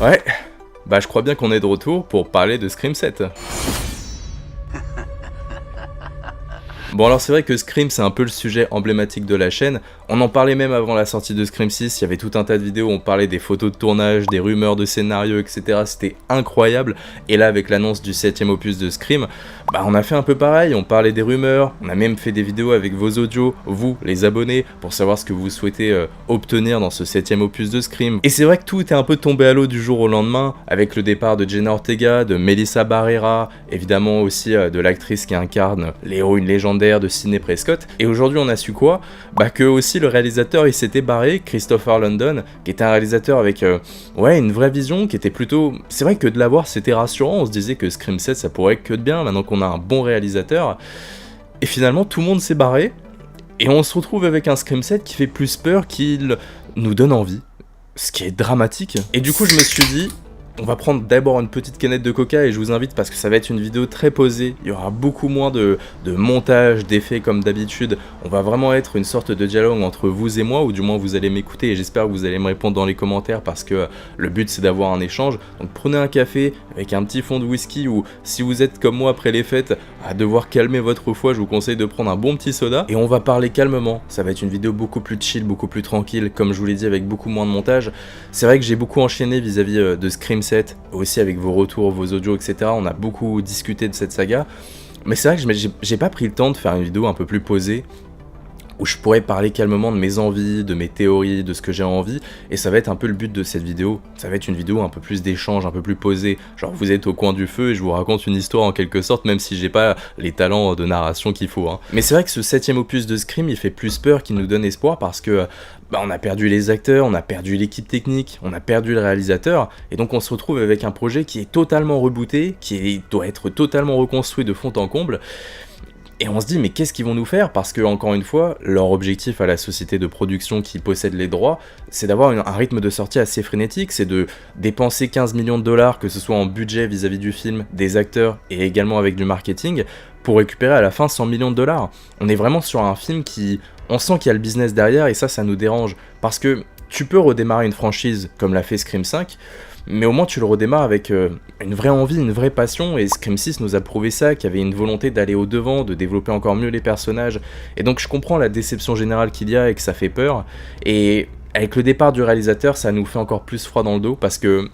Ouais, bah je crois bien qu'on est de retour pour parler de Scream 7. Bon alors c'est vrai que Scream c'est un peu le sujet emblématique de la chaîne, on en parlait même avant la sortie de Scream 6, il y avait tout un tas de vidéos où on parlait des photos de tournage, des rumeurs de scénarios, etc. C'était incroyable, et là avec l'annonce du 7ème opus de Scream, bah on a fait un peu pareil, on parlait des rumeurs, on a même fait des vidéos avec vos audios, vous les abonnés, pour savoir ce que vous souhaitez obtenir dans ce 7ème opus de Scream. Et c'est vrai que tout était un peu tombé à l'eau du jour au lendemain, avec le départ de Jenna Ortega, de Melissa Barrera, évidemment aussi de l'actrice qui incarne l'héroïne légendaire de Sidney Prescott, et aujourd'hui on a su quoi? Bah que aussi le réalisateur il s'était barré, Christopher London, qui était un réalisateur avec une vraie vision, qui était plutôt... C'est vrai que de l'avoir c'était rassurant, on se disait que Scream 7 ça pourrait être que de bien, maintenant qu'on a un bon réalisateur, et finalement tout le monde s'est barré, et on se retrouve avec un Scream 7 qui fait plus peur qu'il nous donne envie, ce qui est dramatique. Et du coup je me suis dit, on va prendre d'abord une petite canette de coca et je vous invite parce que ça va être une vidéo très posée, il y aura beaucoup moins de montage, d'effets comme d'habitude, on va vraiment être une sorte de dialogue entre vous et moi, ou du moins vous allez m'écouter et j'espère que vous allez me répondre dans les commentaires parce que le but c'est d'avoir un échange. Donc prenez un café avec un petit fond de whisky, ou si vous êtes comme moi après les fêtes à devoir calmer votre foie, je vous conseille de prendre un bon petit soda et on va parler calmement. Ça va être une vidéo beaucoup plus chill, beaucoup plus tranquille, comme je vous l'ai dit, avec beaucoup moins de montage. C'est vrai que j'ai beaucoup enchaîné vis-à-vis de Scream 7, aussi avec vos retours, vos audios, etc. On a beaucoup discuté de cette saga, mais c'est vrai que j'ai pas pris le temps de faire une vidéo un peu plus posée, où je pourrais parler calmement de mes envies, de mes théories, de ce que j'ai envie, et ça va être un peu le but de cette vidéo. Ça va être une vidéo un peu plus d'échange, un peu plus posée, genre vous êtes au coin du feu et je vous raconte une histoire en quelque sorte, même si j'ai pas les talents de narration qu'il faut, hein. Mais c'est vrai que ce 7ème opus de Scream, il fait plus peur qu'il nous donne espoir, parce que on a perdu les acteurs, on a perdu l'équipe technique, on a perdu le réalisateur, et donc on se retrouve avec un projet qui est totalement rebooté, doit être totalement reconstruit de fond en comble. Et on se dit, mais qu'est-ce qu'ils vont nous faire? Parce que, encore une fois, leur objectif à la société de production qui possède les droits, c'est d'avoir un rythme de sortie assez frénétique, c'est de dépenser 15 millions de dollars, que ce soit en budget vis-à-vis du film, des acteurs, et également avec du marketing, pour récupérer à la fin 100 millions de dollars. On est vraiment sur un film qui... On sent qu'il y a le business derrière, et ça nous dérange. Parce que tu peux redémarrer une franchise, comme l'a fait Scream 5, mais au moins tu le redémarres avec une vraie envie, une vraie passion, et Scream 6 nous a prouvé ça, qu'il y avait une volonté d'aller au-devant, de développer encore mieux les personnages, et donc je comprends la déception générale qu'il y a et que ça fait peur, et avec le départ du réalisateur, ça nous fait encore plus froid dans le dos, parce que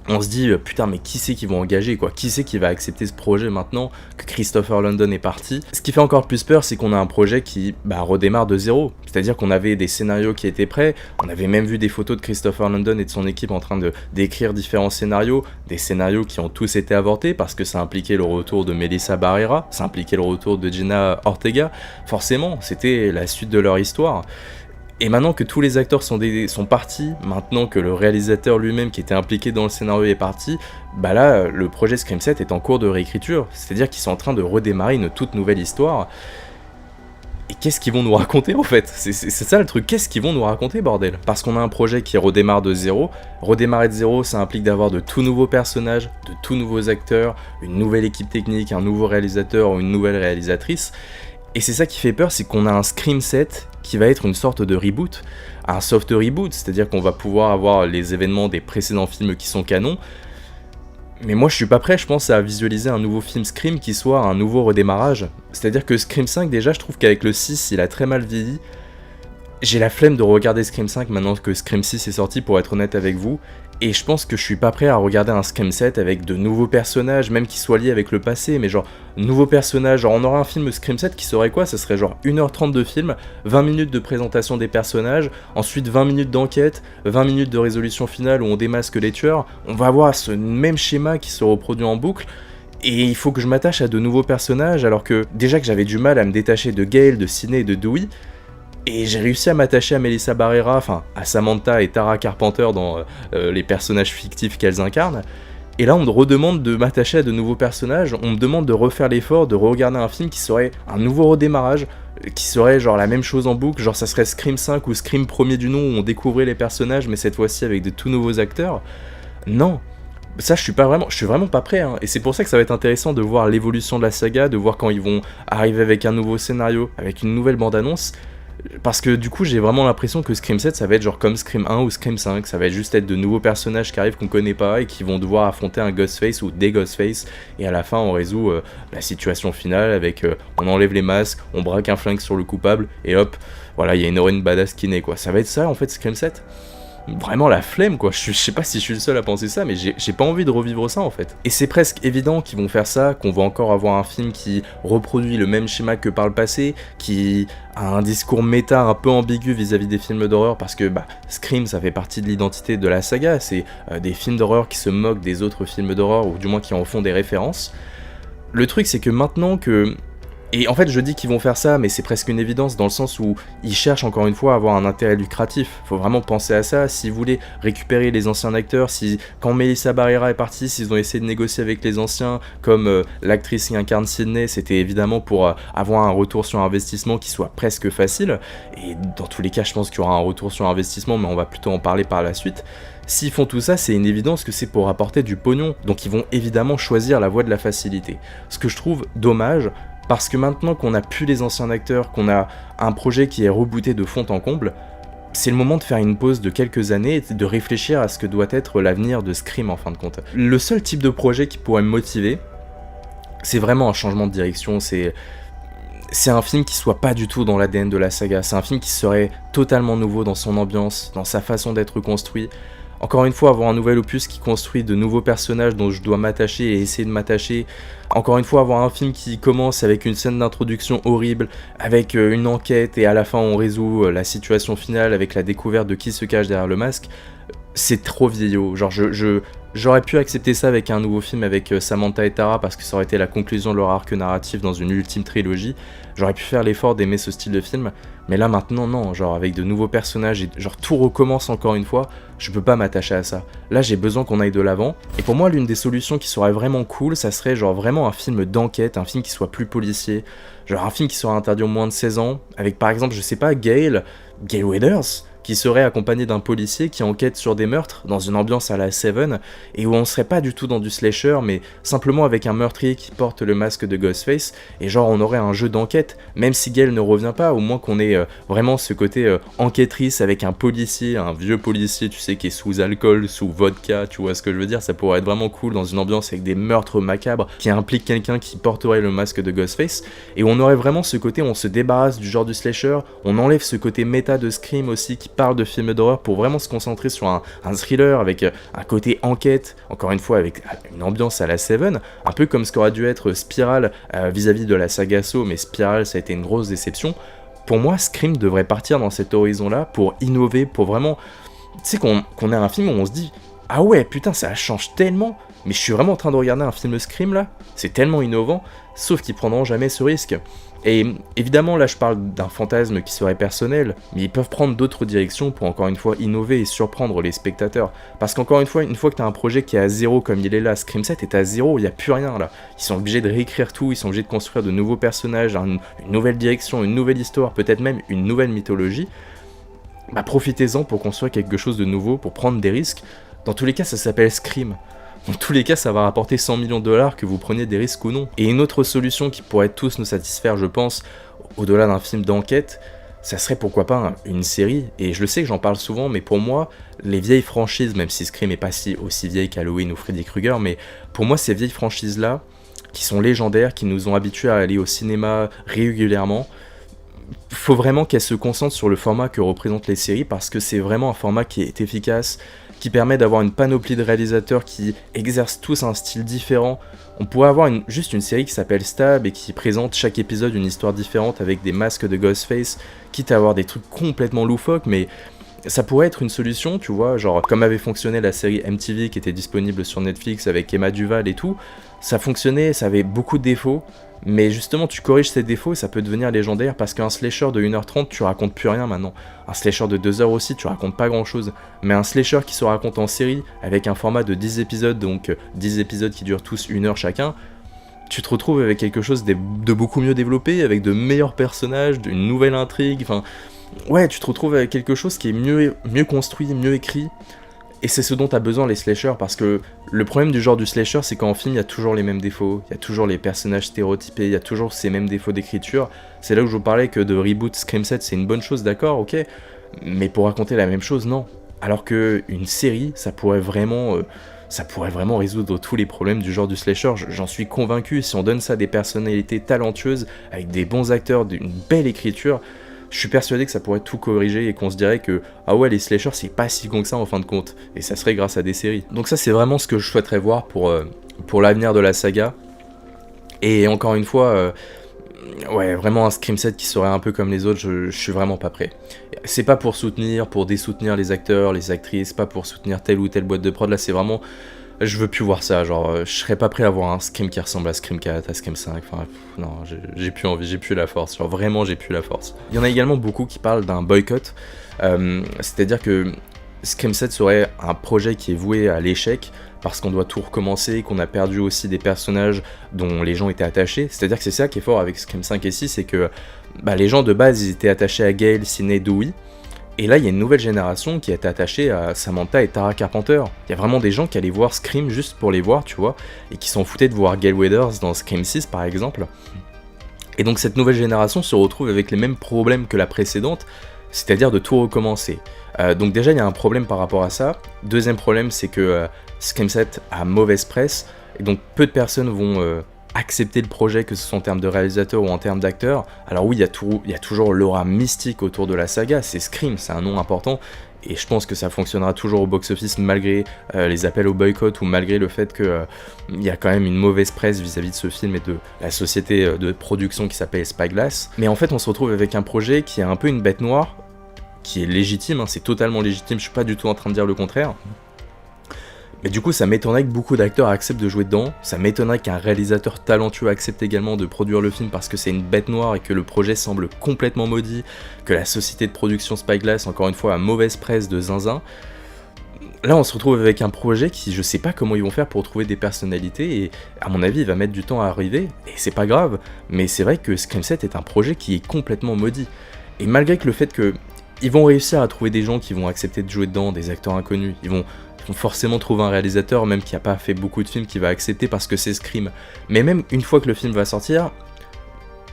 on se dit, putain, mais qui c'est qui vont engager, quoi? Qui c'est qui va accepter ce projet maintenant que Christopher London est parti? Ce qui fait encore plus peur, c'est qu'on a un projet qui redémarre de zéro. C'est-à-dire qu'on avait des scénarios qui étaient prêts, on avait même vu des photos de Christopher London et de son équipe en train d'écrire différents scénarios, des scénarios qui ont tous été avortés parce que ça impliquait le retour de Melissa Barrera, ça impliquait le retour de Jenna Ortega. Forcément, c'était la suite de leur histoire. Et maintenant que tous les acteurs sont partis, maintenant que le réalisateur lui-même qui était impliqué dans le scénario est parti, bah là, le projet Scream 7 est en cours de réécriture, c'est-à-dire qu'ils sont en train de redémarrer une toute nouvelle histoire. Et qu'est-ce qu'ils vont nous raconter en fait? C'est ça le truc, qu'est-ce qu'ils vont nous raconter, bordel? Parce qu'on a un projet qui redémarre de zéro. Redémarrer de zéro, ça implique d'avoir de tout nouveaux personnages, de tout nouveaux acteurs, une nouvelle équipe technique, un nouveau réalisateur ou une nouvelle réalisatrice. Et c'est ça qui fait peur, c'est qu'on a un Scream 7 qui va être une sorte de reboot, un soft reboot, c'est-à-dire qu'on va pouvoir avoir les événements des précédents films qui sont canons. Mais moi je suis pas prêt, je pense, à visualiser un nouveau film Scream qui soit un nouveau redémarrage. C'est-à-dire que Scream 5, déjà, je trouve qu'avec le 6, il a très mal vieilli. J'ai la flemme de regarder Scream 5 maintenant que Scream 6 est sorti, pour être honnête avec vous. Et je pense que je suis pas prêt à regarder un Scream 7 avec de nouveaux personnages, même qui soient liés avec le passé, mais genre, nouveaux personnages. Genre, on aurait un film Scream 7 qui serait quoi? Ça serait genre 1h30 de film, 20 minutes de présentation des personnages, ensuite 20 minutes d'enquête, 20 minutes de résolution finale où on démasque les tueurs. On va avoir ce même schéma qui se reproduit en boucle. Et il faut que je m'attache à de nouveaux personnages, alors que déjà que j'avais du mal à me détacher de Gale, de Sidney et de Dewey, et j'ai réussi à m'attacher à Melissa Barrera, enfin à Samantha et Tara Carpenter dans les personnages fictifs qu'elles incarnent. Et là on me redemande de m'attacher à de nouveaux personnages, on me demande de refaire l'effort, de regarder un film qui serait un nouveau redémarrage, qui serait genre la même chose en boucle, genre ça serait Scream 5 ou Scream premier du nom où on découvrait les personnages mais cette fois-ci avec de tout nouveaux acteurs. Non, ça je suis vraiment pas prêt, hein. Et c'est pour ça que ça va être intéressant de voir l'évolution de la saga, de voir quand ils vont arriver avec un nouveau scénario, avec une nouvelle bande-annonce. Parce que du coup j'ai vraiment l'impression que Scream 7 ça va être genre comme Scream 1 ou Scream 5, ça va juste être de nouveaux personnages qui arrivent qu'on connaît pas et qui vont devoir affronter un Ghostface ou des Ghostface, et à la fin on résout la situation finale avec on enlève les masques, on braque un flingue sur le coupable et hop, voilà il y a une héroïne badass qui naît quoi. Ça va être ça en fait Scream 7. Vraiment la flemme quoi, je sais pas si je suis le seul à penser ça, mais j'ai pas envie de revivre ça en fait. Et c'est presque évident qu'ils vont faire ça, qu'on va encore avoir un film qui reproduit le même schéma que par le passé, qui a un discours méta un peu ambigu vis-à-vis des films d'horreur, parce que Scream ça fait partie de l'identité de la saga, c'est des films d'horreur qui se moquent des autres films d'horreur, ou du moins qui en font des références. Le truc c'est que maintenant que... Et en fait, je dis qu'ils vont faire ça, mais c'est presque une évidence dans le sens où ils cherchent encore une fois à avoir un intérêt lucratif. Faut vraiment penser à ça. S'ils voulaient récupérer les anciens acteurs, quand Melissa Barrera est partie, s'ils ont essayé de négocier avec les anciens, comme l'actrice qui incarne Sydney, c'était évidemment pour avoir un retour sur investissement qui soit presque facile. Et dans tous les cas, je pense qu'il y aura un retour sur investissement, mais on va plutôt en parler par la suite. S'ils font tout ça, c'est une évidence que c'est pour apporter du pognon, donc ils vont évidemment choisir la voie de la facilité. Ce que je trouve dommage, parce que maintenant qu'on a plus les anciens acteurs, qu'on a un projet qui est rebooté de fond en comble, c'est le moment de faire une pause de quelques années et de réfléchir à ce que doit être l'avenir de Scream en fin de compte. Le seul type de projet qui pourrait me motiver, c'est vraiment un changement de direction, c'est un film qui soit pas du tout dans l'ADN de la saga, c'est un film qui serait totalement nouveau dans son ambiance, dans sa façon d'être construit. Encore une fois, avoir un nouvel opus qui construit de nouveaux personnages dont je dois m'attacher et essayer de m'attacher. Encore une fois, avoir un film qui commence avec une scène d'introduction horrible, avec une enquête et à la fin on résout la situation finale avec la découverte de qui se cache derrière le masque. C'est trop vieillot. Genre, j'aurais pu accepter ça avec un nouveau film avec Samantha et Tara parce que ça aurait été la conclusion de leur arc narratif dans une ultime trilogie. J'aurais pu faire l'effort d'aimer ce style de film, mais là maintenant non, genre avec de nouveaux personnages et genre tout recommence encore une fois, je peux pas m'attacher à ça. Là j'ai besoin qu'on aille de l'avant, et pour moi l'une des solutions qui serait vraiment cool, ça serait genre vraiment un film d'enquête, un film qui soit plus policier, genre un film qui serait interdit aux moins de 16 ans, avec par exemple je sais pas Gail Weathers, qui serait accompagné d'un policier qui enquête sur des meurtres dans une ambiance à la Seven, et où on serait pas du tout dans du slasher, mais simplement avec un meurtrier qui porte le masque de Ghostface, et genre on aurait un jeu d'enquête, même si Gail ne revient pas, au moins qu'on ait vraiment ce côté enquêtrice avec un policier, un vieux policier, tu sais, qui est sous alcool, sous vodka, tu vois ce que je veux dire, ça pourrait être vraiment cool dans une ambiance avec des meurtres macabres qui impliquent quelqu'un qui porterait le masque de Ghostface, et on aurait vraiment ce côté, on se débarrasse du genre du slasher, on enlève ce côté méta de Scream aussi qui parle de films d'horreur pour vraiment se concentrer sur un thriller avec un côté enquête, encore une fois avec une ambiance à la Seven, un peu comme ce qu'aurait dû être Spiral vis-à-vis de la saga Saw, mais Spiral ça a été une grosse déception. Pour moi, Scream devrait partir dans cet horizon-là pour innover, pour vraiment... Tu sais qu'on ait un film où on se dit « Ah ouais, putain, ça change tellement, mais je suis vraiment en train de regarder un film Scream là, c'est tellement innovant », sauf qu'ils prendront jamais ce risque. Et évidemment, là je parle d'un fantasme qui serait personnel, mais ils peuvent prendre d'autres directions pour encore une fois innover et surprendre les spectateurs. Parce qu'encore une fois que t'as un projet qui est à zéro comme il est là, Scream 7 est à zéro, il n'y a plus rien là. Ils sont obligés de réécrire tout, ils sont obligés de construire de nouveaux personnages, une nouvelle direction, une nouvelle histoire, peut-être même une nouvelle mythologie. Profitez-en pour construire quelque chose de nouveau, pour prendre des risques. Dans tous les cas, ça s'appelle Scream. Dans tous les cas, ça va rapporter 100 millions de dollars que vous preniez des risques ou non. Et une autre solution qui pourrait tous nous satisfaire, je pense, au-delà d'un film d'enquête, ça serait pourquoi pas une série. Et je le sais que j'en parle souvent, mais pour moi, les vieilles franchises, même si Scream n'est pas aussi vieille qu'Halloween ou Freddy Krueger, mais pour moi, ces vieilles franchises-là, qui sont légendaires, qui nous ont habitués à aller au cinéma régulièrement, faut vraiment qu'elles se concentrent sur le format que représentent les séries, parce que c'est vraiment un format qui est efficace, qui permet d'avoir une panoplie de réalisateurs qui exercent tous un style différent. On pourrait avoir juste une série qui s'appelle Stab et qui présente chaque épisode une histoire différente avec des masques de Ghostface, quitte à avoir des trucs complètement loufoques, mais ça pourrait être une solution, tu vois, genre comme avait fonctionné la série MTV qui était disponible sur Netflix avec Emma Duval et tout, ça fonctionnait, ça avait beaucoup de défauts, mais justement tu corriges ces défauts et ça peut devenir légendaire parce qu'un slasher de 1h30 tu racontes plus rien maintenant. Un slasher de 2h aussi tu racontes pas grand chose, mais un slasher qui se raconte en série avec un format de 10 épisodes, donc 10 épisodes qui durent tous 1 heure chacun, tu te retrouves avec quelque chose de beaucoup mieux développé, avec de meilleurs personnages, d'une nouvelle intrigue, enfin... Ouais, tu te retrouves avec quelque chose qui est mieux construit, mieux écrit, Et c'est ce dont t'as besoin les slashers, parce que le problème du genre du slasher, c'est qu'en film, il y a toujours les mêmes défauts, il y a toujours les personnages stéréotypés, il y a toujours ces mêmes défauts d'écriture. C'est là où je vous parlais que de reboot Scream 7, c'est une bonne chose, d'accord, ok, mais pour raconter la même chose, non. Alors que une série, ça pourrait vraiment résoudre tous les problèmes du genre du slasher, j'en suis convaincu. Si on donne ça à des personnalités talentueuses, avec des bons acteurs, d'une belle écriture, je suis persuadé que ça pourrait tout corriger et qu'on se dirait que ah ouais, les slashers c'est pas si con que ça en fin de compte, et ça serait grâce à des séries. Donc ça c'est vraiment ce que je souhaiterais voir pour l'avenir de la saga. Et encore une fois, ouais, vraiment un Scream 7 qui serait un peu comme les autres, je suis vraiment pas prêt. C'est pas pour dessoutenir les acteurs, les actrices, pas pour soutenir telle ou telle boîte de prod, là c'est vraiment... Je veux plus voir ça, genre, je serais pas prêt à voir un Scream qui ressemble à Scream 4, à Scream 5, enfin, non, j'ai plus envie, j'ai plus la force, genre, vraiment, j'ai plus la force. Il y en a également beaucoup qui parlent d'un boycott, c'est-à-dire que Scream 7 serait un projet qui est voué à l'échec, parce qu'on doit tout recommencer, qu'on a perdu aussi des personnages dont les gens étaient attachés, c'est-à-dire que c'est ça qui est fort avec Scream 5 et 6, c'est que les gens de base, ils étaient attachés à Gale, Sidney, Dewey. Et là, il y a une nouvelle génération qui est attachée à Samantha et Tara Carpenter. Il y a vraiment des gens qui allaient voir Scream juste pour les voir, tu vois, et qui s'en foutaient de voir Gale Weathers dans Scream 6, par exemple. Et donc cette nouvelle génération se retrouve avec les mêmes problèmes que la précédente, c'est-à-dire de tout recommencer. Donc déjà, il y a un problème par rapport à ça. Deuxième problème, c'est que Scream 7 a mauvaise presse, et donc peu de personnes vont... accepter le projet, que ce soit en termes de réalisateur ou en termes d'acteur. Alors oui, il y a toujours l'aura mystique autour de la saga, c'est Scream, c'est un nom important, et je pense que ça fonctionnera toujours au box-office malgré les appels au boycott, ou malgré le fait qu'il y a quand même une mauvaise presse vis-à-vis de ce film et de la société de production qui s'appelle Spyglass. Mais en fait, on se retrouve avec un projet qui est un peu une bête noire, qui est légitime, hein, c'est totalement légitime, je suis pas du tout en train de dire le contraire. Mais du coup, ça m'étonnerait que beaucoup d'acteurs acceptent de jouer dedans, ça m'étonnerait qu'un réalisateur talentueux accepte également de produire le film parce que c'est une bête noire et que le projet semble complètement maudit, que la société de production Spyglass, encore une fois, a mauvaise presse de zinzin. Là, on se retrouve avec un projet qui, je sais pas comment ils vont faire pour trouver des personnalités, et à mon avis, il va mettre du temps à arriver, et c'est pas grave, mais c'est vrai que Scream 7 est un projet qui est complètement maudit. Et malgré que le fait que ils vont réussir à trouver des gens qui vont accepter de jouer dedans, des acteurs inconnus, ils vont forcément trouver un réalisateur, même qui a pas fait beaucoup de films, qui va accepter parce que c'est Scream. Mais même une fois que le film va sortir,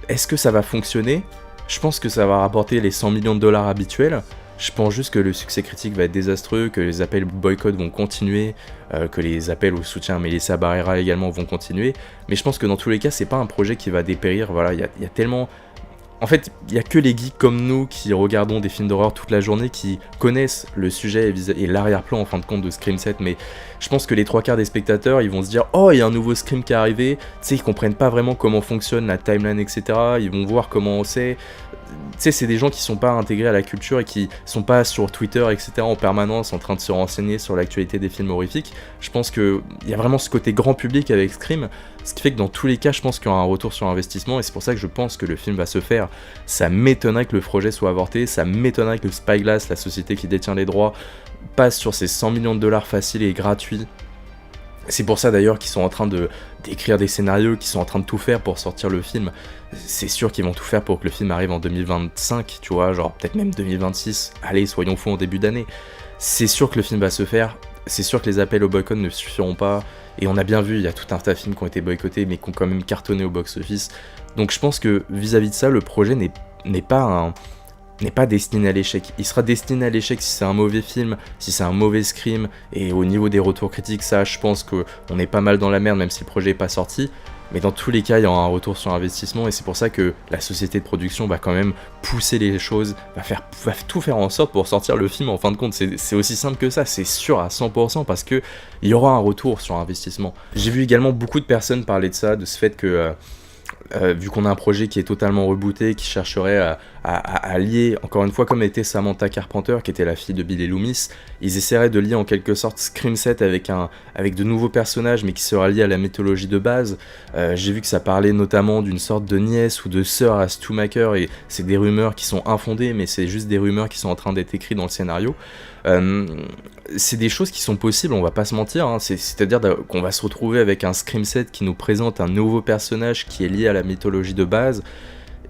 est-ce que ça va fonctionner ? Je pense que ça va rapporter les 100 millions de dollars habituels. Je pense juste que le succès critique va être désastreux, que les appels boycott vont continuer, que les appels au soutien à Melissa Barrera également vont continuer. Mais je pense que dans tous les cas, c'est pas un projet qui va dépérir. Voilà, il y a tellement... En fait, il n'y a que les geeks comme nous qui regardons des films d'horreur toute la journée qui connaissent le sujet et l'arrière-plan en fin de compte de Scream 7, mais je pense que les 3/4 des spectateurs, ils vont se dire « Oh, il y a un nouveau Scream qui est arrivé », tu sais, ils comprennent pas vraiment comment fonctionne la timeline, etc., ils vont voir comment on sait... Tu sais, c'est des gens qui sont pas intégrés à la culture et qui sont pas sur Twitter, etc., en permanence en train de se renseigner sur l'actualité des films horrifiques. Je pense qu'il y a vraiment ce côté grand public avec Scream, ce qui fait que dans tous les cas, je pense qu'il y aura un retour sur investissement, et c'est pour ça que je pense que le film va se faire. Ça m'étonnerait que le projet soit avorté, ça m'étonnerait que Spyglass, la société qui détient les droits, passe sur ces 100 millions de dollars faciles et gratuits. C'est pour ça d'ailleurs qu'ils sont en train d'écrire des scénarios, qu'ils sont en train de tout faire pour sortir le film. C'est sûr qu'ils vont tout faire pour que le film arrive en 2025, tu vois, genre peut-être même 2026. Allez, soyons fous en début d'année. C'est sûr que le film va se faire, c'est sûr que les appels au boycott ne suffiront pas, et on a bien vu, il y a tout un tas de films qui ont été boycottés, mais qui ont quand même cartonné au box-office. Donc je pense que vis-à-vis de ça, le projet n'est pas destiné à l'échec. Il sera destiné à l'échec si c'est un mauvais film, si c'est un mauvais Scream, et au niveau des retours critiques, ça, je pense qu'on est pas mal dans la merde, même si le projet n'est pas sorti. Mais dans tous les cas, il y aura un retour sur investissement, et c'est pour ça que la société de production va quand même pousser les choses, va tout faire en sorte pour sortir le film. En fin de compte, c'est aussi simple que ça, c'est sûr à 100%, parce que il y aura un retour sur investissement. J'ai vu également beaucoup de personnes parler de ça, de ce fait que... vu qu'on a un projet qui est totalement rebooté, qui chercherait à lier, encore une fois comme était Samantha Carpenter, qui était la fille de Billy Loomis, ils essaieraient de lier en quelque sorte Scream 7 avec de nouveaux personnages, mais qui sera lié à la mythologie de base. J'ai vu que ça parlait notamment d'une sorte de nièce ou de sœur à Stu Macher, et c'est des rumeurs qui sont infondées, mais c'est juste des rumeurs qui sont en train d'être écrites dans le scénario. C'est des choses qui sont possibles, on va pas se mentir, hein. C'est-à-dire qu'on va se retrouver avec un Scream 7 qui nous présente un nouveau personnage qui est lié à la mythologie de base,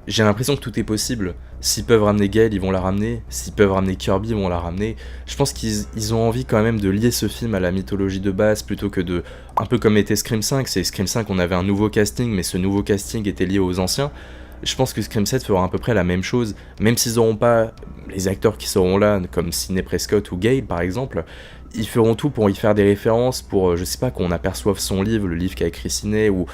j'ai l'impression que tout est possible. S'ils peuvent ramener Gale, ils vont la ramener. S'ils peuvent ramener Kirby, ils vont la ramener. Je pense qu'ils ont envie quand même de lier ce film à la mythologie de base, plutôt que de... Un peu comme était Scream 5, c'est Scream 5, on avait un nouveau casting, mais ce nouveau casting était lié aux anciens. Je pense que Scream 7 fera à peu près la même chose, même s'ils n'auront pas les acteurs qui seront là, comme Sidney Prescott ou Gale par exemple. Ils feront tout pour y faire des références, pour, je sais pas, qu'on aperçoive son livre, le livre qu'a écrit Sidney, ou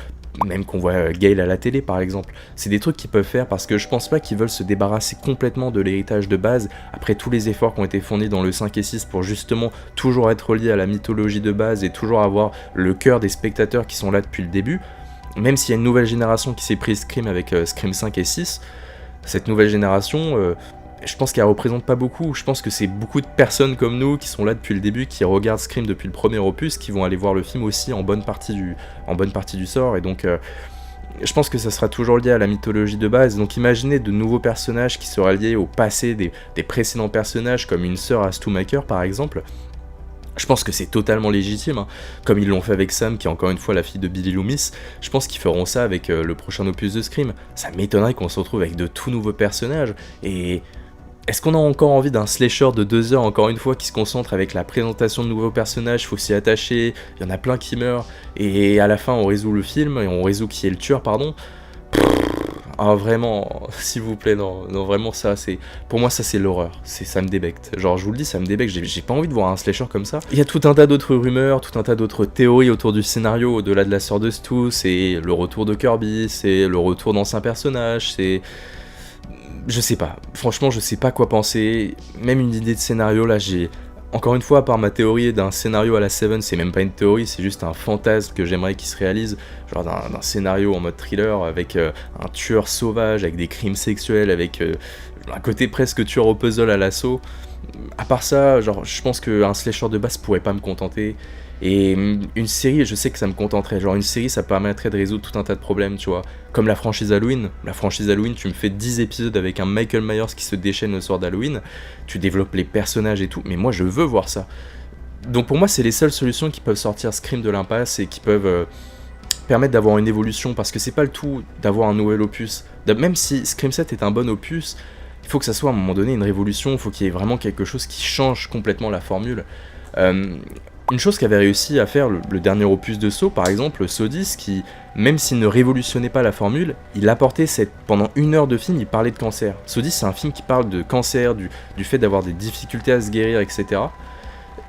même qu'on voit Gale à la télé par exemple. C'est des trucs qu'ils peuvent faire parce que je pense pas qu'ils veulent se débarrasser complètement de l'héritage de base, après tous les efforts qui ont été fournis dans le 5 et 6 pour justement toujours être liés à la mythologie de base et toujours avoir le cœur des spectateurs qui sont là depuis le début. Même s'il y a une nouvelle génération qui s'est prise Scream avec Scream 5 et 6, cette nouvelle génération... je pense qu'elle représente pas beaucoup. Je pense que c'est beaucoup de personnes comme nous qui sont là depuis le début, qui regardent Scream depuis le premier opus, qui vont aller voir le film aussi en bonne partie du sort. Et donc, je pense que ça sera toujours lié à la mythologie de base. Donc, imaginez de nouveaux personnages qui seraient liés au passé des précédents personnages, comme une sœur à Stu Macher par exemple. Je pense que c'est totalement légitime, hein. Comme ils l'ont fait avec Sam, qui est encore une fois la fille de Billy Loomis. Je pense qu'ils feront ça avec le prochain opus de Scream. Ça m'étonnerait qu'on se retrouve avec de tout nouveaux personnages. Et est-ce qu'on a encore envie d'un slasher de 2 heures, encore une fois, qui se concentre avec la présentation de nouveaux personnages, faut s'y attacher, il y en a plein qui meurent, et à la fin on résout le film, et on résout qui est le tueur, pardon. Ah vraiment, s'il vous plaît, non, vraiment ça, c'est... Pour moi ça c'est l'horreur, ça me débecte. Genre je vous le dis, ça me débecte, j'ai pas envie de voir un slasher comme ça. Il y a tout un tas d'autres rumeurs, tout un tas d'autres théories autour du scénario, au-delà de la sœur de Stu, c'est le retour de Kirby, c'est le retour d'anciens personnages, c'est... Je sais pas, franchement je sais pas quoi penser, même une idée de scénario là j'ai... Encore une fois, à part ma théorie d'un scénario à la Seven, c'est même pas une théorie, c'est juste un fantasme que j'aimerais qu'il se réalise, genre d'un scénario en mode thriller, avec un tueur sauvage, avec des crimes sexuels, avec un côté presque tueur au puzzle à l'assaut. À part ça, genre je pense qu'un slasher de base pourrait pas me contenter. Et une série, je sais que ça me contenterait. Genre une série, ça permettrait de résoudre tout un tas de problèmes, tu vois. Comme la franchise Halloween. La franchise Halloween, tu me fais 10 épisodes avec un Michael Myers qui se déchaîne le soir d'Halloween. Tu développes les personnages et tout. Mais moi, je veux voir ça. Donc pour moi, c'est les seules solutions qui peuvent sortir Scream de l'impasse et qui peuvent permettre d'avoir une évolution. Parce que c'est pas le tout d'avoir un nouvel opus. Même si Scream 7 est un bon opus, il faut que ça soit à un moment donné une révolution. Il faut qu'il y ait vraiment quelque chose qui change complètement la formule. Une chose qu'avait réussi à faire le dernier opus de Saw, par exemple, Saw 10, qui, même s'il ne révolutionnait pas la formule, il apportait pendant 1 heure de film, il parlait de cancer. Saw 10, c'est un film qui parle de cancer, du fait d'avoir des difficultés à se guérir, etc.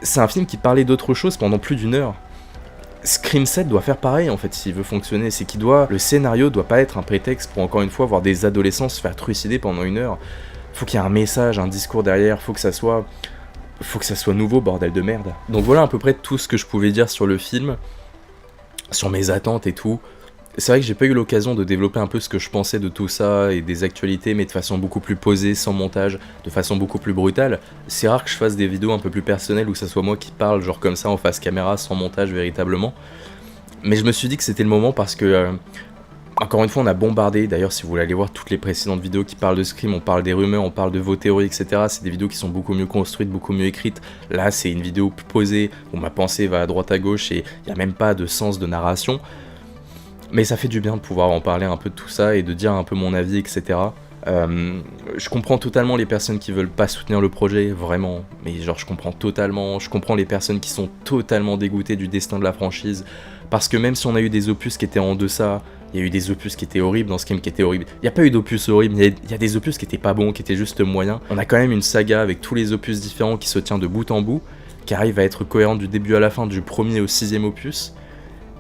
C'est un film qui parlait d'autre chose pendant plus d'1 heure. Scream 7 doit faire pareil, en fait, s'il veut fonctionner. C'est le scénario doit pas être un prétexte pour, encore une fois, voir des adolescents se faire trucider pendant 1 heure. Faut qu'il y ait un message, un discours derrière, faut que ça soit nouveau, bordel de merde. Donc voilà à peu près tout ce que je pouvais dire sur le film, sur mes attentes et tout. C'est vrai que j'ai pas eu l'occasion de développer un peu ce que je pensais de tout ça et des actualités, mais de façon beaucoup plus posée, sans montage, de façon beaucoup plus brutale. C'est rare que je fasse des vidéos un peu plus personnelles où ça soit moi qui parle, genre comme ça en face caméra, sans montage véritablement. Mais je me suis dit que c'était le moment parce que... encore une fois, on a bombardé, d'ailleurs si vous voulez aller voir toutes les précédentes vidéos qui parlent de Scream, on parle des rumeurs, on parle de vos théories, etc. C'est des vidéos qui sont beaucoup mieux construites, beaucoup mieux écrites. Là, c'est une vidéo plus posée, où ma pensée va à droite à gauche et il n'y a même pas de sens de narration. Mais ça fait du bien de pouvoir en parler un peu de tout ça et de dire un peu mon avis, etc. Je comprends totalement les personnes qui veulent pas soutenir le projet, vraiment. Mais genre, je comprends les personnes qui sont totalement dégoûtées du destin de la franchise. Parce que même si on a eu des opus qui étaient en deçà, il y a eu des opus qui étaient horribles dans Scream qui étaient horribles. Il n'y a pas eu d'opus horribles, il y a des opus qui étaient pas bons, qui étaient juste moyens. On a quand même une saga avec tous les opus différents qui se tient de bout en bout, qui arrive à être cohérente du début à la fin, du premier au 6e opus.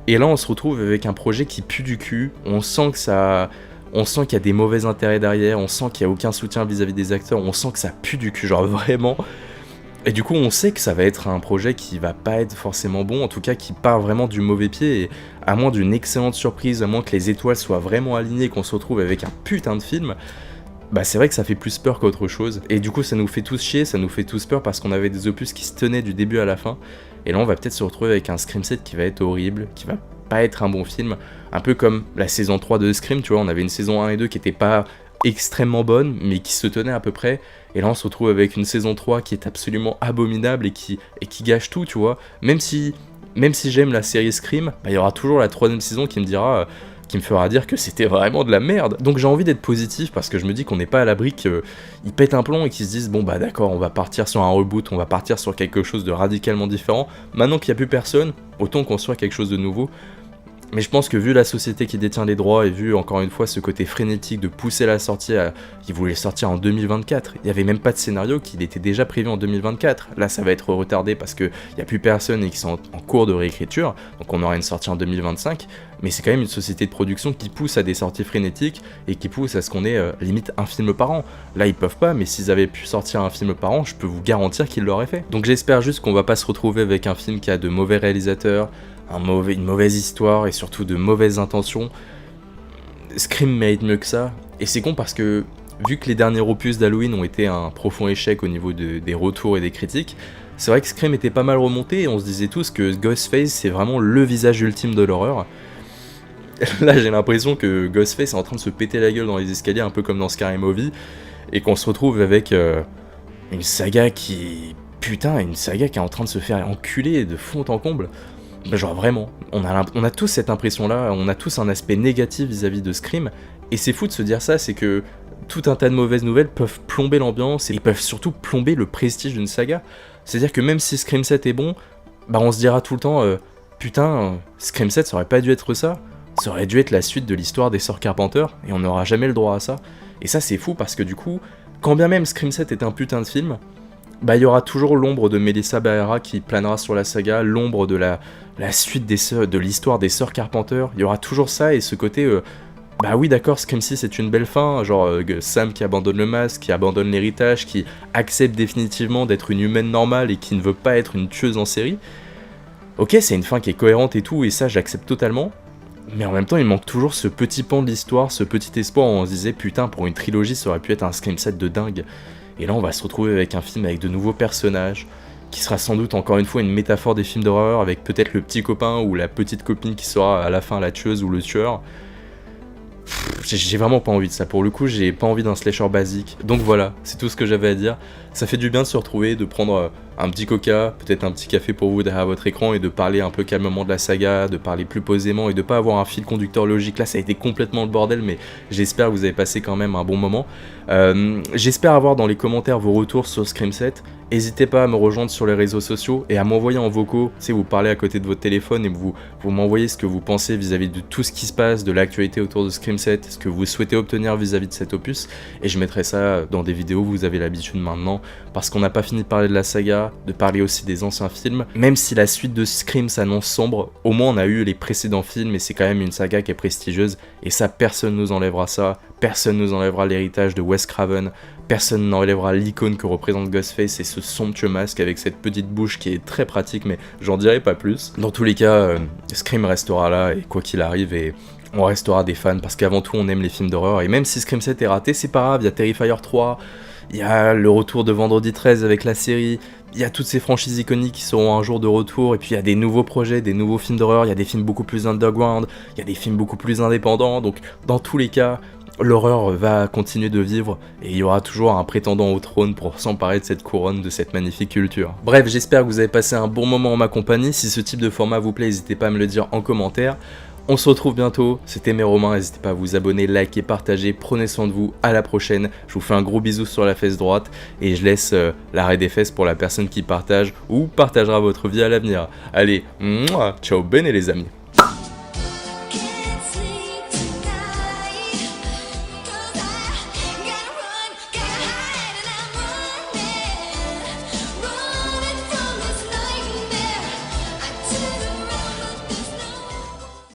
Et là, on se retrouve avec un projet qui pue du cul. On sent qu'il y a des mauvais intérêts derrière, on sent qu'il n'y a aucun soutien vis-à-vis des acteurs, on sent que ça pue du cul, genre vraiment. Et du coup, on sait que ça va être un projet qui va pas être forcément bon, en tout cas qui part vraiment du mauvais pied, et à moins d'une excellente surprise, à moins que les étoiles soient vraiment alignées et qu'on se retrouve avec un putain de film, bah c'est vrai que ça fait plus peur qu'autre chose. Et du coup, ça nous fait tous chier, ça nous fait tous peur parce qu'on avait des opus qui se tenaient du début à la fin, et là on va peut-être se retrouver avec un Scream 7 qui va être horrible, qui va pas être un bon film, un peu comme la saison 3 de Scream, tu vois, on avait une saison 1 et 2 qui était pas extrêmement bonne, mais qui se tenait à peu près, et là on se retrouve avec une saison 3 qui est absolument abominable et qui gâche tout, tu vois. Même si j'aime la série Scream, bah, il y aura toujours la 3ème saison qui me dira qui me fera dire que c'était vraiment de la merde. Donc j'ai envie d'être positif parce que je me dis qu'on n'est pas à l'abri qu'ils pètent un plomb et qu'ils se disent bon bah d'accord, on va partir sur un reboot, on va partir sur quelque chose de radicalement différent. Maintenant qu'il n'y a plus personne, autant construire quelque chose de nouveau. Mais je pense que vu la société qui détient les droits et vu encore une fois ce côté frénétique de pousser la sortie, ils voulaient sortir en 2024, il n'y avait même pas de scénario qu'il était déjà prévu en 2024. Là ça va être retardé parce qu'il n'y a plus personne et qu'ils sont en cours de réécriture, donc on aura une sortie en 2025, mais c'est quand même une société de production qui pousse à des sorties frénétiques et qui pousse à ce qu'on ait limite un film par an. Là ils peuvent pas, mais s'ils avaient pu sortir un film par an, je peux vous garantir qu'ils l'auraient fait. Donc j'espère juste qu'on va pas se retrouver avec un film qui a de mauvais réalisateurs, une mauvaise histoire et surtout de mauvaises intentions. Scream mérite mieux que ça, et c'est con parce que vu que les derniers opus d'Halloween ont été un profond échec au niveau des retours et des critiques, c'est vrai que Scream était pas mal remonté et on se disait tous que Ghostface c'est vraiment le visage ultime de l'horreur. Là j'ai l'impression que Ghostface est en train de se péter la gueule dans les escaliers un peu comme dans Scary Movie et qu'on se retrouve avec une saga qui... Putain, une saga qui est en train de se faire enculer de fond en comble. Genre vraiment, on a tous cette impression-là, on a tous un aspect négatif vis-à-vis de Scream, et c'est fou de se dire ça, c'est que tout un tas de mauvaises nouvelles peuvent plomber l'ambiance, et peuvent surtout plomber le prestige d'une saga. C'est-à-dire que même si Scream 7 est bon, bah on se dira tout le temps, putain, Scream 7 ça aurait pas dû être ça aurait dû être la suite de l'histoire des Sœurs Carpenter, et on n'aura jamais le droit à ça. Et ça c'est fou parce que du coup, quand bien même Scream 7 est un putain de film, bah il y aura toujours l'ombre de Melissa Barrera qui planera sur la saga, l'ombre de la suite de l'histoire des Sœurs Carpenter, il y aura toujours ça et ce côté, bah oui d'accord, Scream 6 c'est une belle fin, genre Sam qui abandonne le masque, qui abandonne l'héritage, qui accepte définitivement d'être une humaine normale et qui ne veut pas être une tueuse en série. Ok, c'est une fin qui est cohérente et tout, et ça j'accepte totalement, mais en même temps il manque toujours ce petit pan de l'histoire, ce petit espoir où on se disait putain pour une trilogie ça aurait pu être un Scream 7 de dingue. Et là on va se retrouver avec un film avec de nouveaux personnages, qui sera sans doute encore une fois une métaphore des films d'horreur, avec peut-être le petit copain ou la petite copine qui sera à la fin la tueuse ou le tueur. J'ai vraiment pas envie de ça, pour le coup j'ai pas envie d'un slasher basique. Donc voilà, c'est tout ce que j'avais à dire. Ça fait du bien de se retrouver, de prendre un petit coca, peut-être un petit café pour vous derrière votre écran et de parler un peu calmement de la saga, de parler plus posément et de pas avoir un fil conducteur logique. Là ça a été complètement le bordel, mais j'espère que vous avez passé quand même un bon moment. J'espère avoir dans les commentaires vos retours sur Scream 7. N'hésitez pas à me rejoindre sur les réseaux sociaux et à m'envoyer en vocaux, tu sais, vous parlez à côté de votre téléphone et vous m'envoyez ce que vous pensez vis-à-vis de tout ce qui se passe, de l'actualité autour de Scream 7, ce que vous souhaitez obtenir vis-à-vis de cet opus, et je mettrai ça dans des vidéos, vous avez l'habitude maintenant, parce qu'on n'a pas fini de parler de la saga, de parler aussi des anciens films, même si la suite de Scream s'annonce sombre, au moins on a eu les précédents films et c'est quand même une saga qui est prestigieuse, et ça personne nous enlèvera ça, personne nous enlèvera l'héritage de Wes Craven, personne n'enlèvera l'icône que représente Ghostface et ce somptueux masque avec cette petite bouche qui est très pratique, mais j'en dirai pas plus. Dans tous les cas, Scream restera là et quoi qu'il arrive, et on restera des fans parce qu'avant tout on aime les films d'horreur, et même si Scream 7 est raté, c'est pas grave, il y a Terrifier 3, il y a le retour de Vendredi 13 avec la série, il y a toutes ces franchises iconiques qui seront un jour de retour, et puis il y a des nouveaux projets, des nouveaux films d'horreur, il y a des films beaucoup plus underground, il y a des films beaucoup plus indépendants, donc dans tous les cas, l'horreur va continuer de vivre et il y aura toujours un prétendant au trône pour s'emparer de cette couronne, de cette magnifique culture. Bref, j'espère que vous avez passé un bon moment en ma compagnie. Si ce type de format vous plaît, n'hésitez pas à me le dire en commentaire. On se retrouve bientôt, c'était Méromain, n'hésitez pas à vous abonner, liker, partager, prenez soin de vous, à la prochaine. Je vous fais un gros bisou sur la fesse droite et je laisse l'arrêt des fesses pour la personne qui partage ou partagera votre vie à l'avenir. Allez, ciao bene les amis.